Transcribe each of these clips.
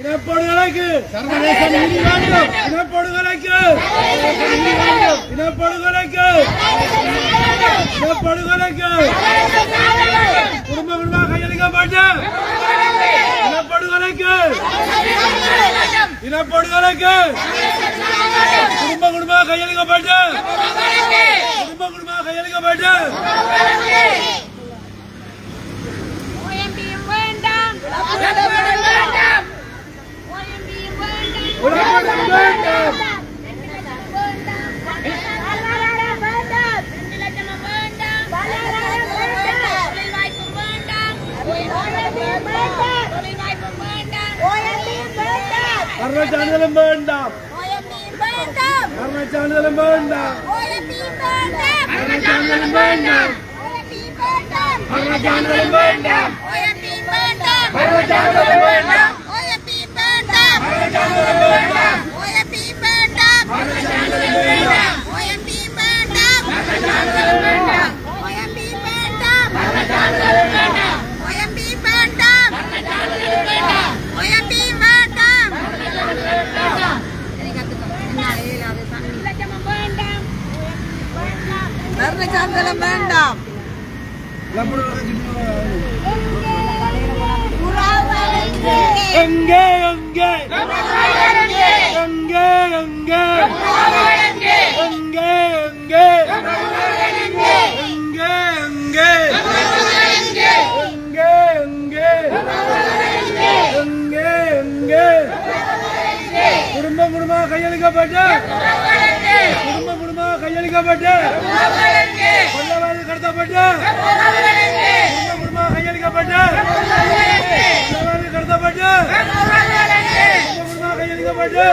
இனப்படுகொலைக்கு சர்வதேச நீதி வேண்டும். இனப்படுகொலைக்கு இனப்படுகொலைக்கு இனப்படுகொலைக்கு குடும்ப குடும்ப கையளிக்கப்பட்டு இனப்படுகொலைக்கு இனப்படுகொலைக்கு குடும்ப குடும்ப கையளிக்கப்பட்டு குடும்ப குடும்ப கையளிக்கப்பட்டு Jangan mendam. Karena jangan mendam. Karena jangan mendam. Karena jangan mendam. Karena jangan mendam. Karena jangan mendam. Jangan mendam. குடும்ப குடும்ப கையளிக்கப்பட்டு குடும்ப குடும்ப கையளிக்கப்பட்டு கொல்லவாதி கடத்தப்பட்டு குடும்ப குடும்ப கையளிக்கப்பட்டு கொல்லவாதி கடத்தப்பட்டு குடும்ப குடும்ப கையளிக்கப்பட்டு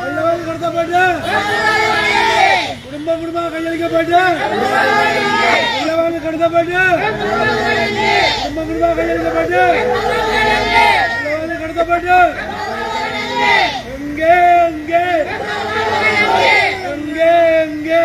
கொல்லவாதி கடத்தப்பட்டு குடும்ப குடும்ப கையளிக்கப்பட்டு கொல்லவாதி கடத்தப்பட்டு குடும்ப குடும்ப கையளிக்கப்பட்டு கொல்லவாதி கடத்தப்பட்டு எங்கே எங்கே எங்கே எங்கே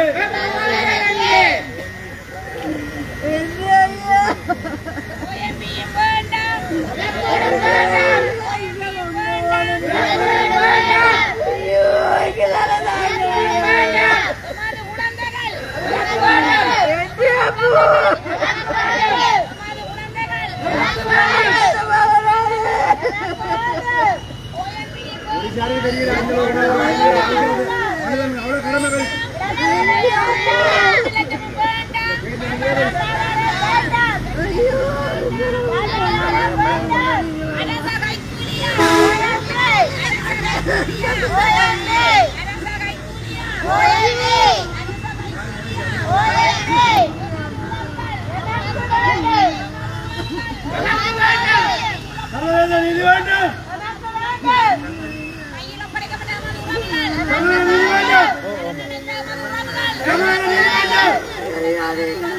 அவ்வளவு கடமைகள் நீதி வேண்டும். Come on,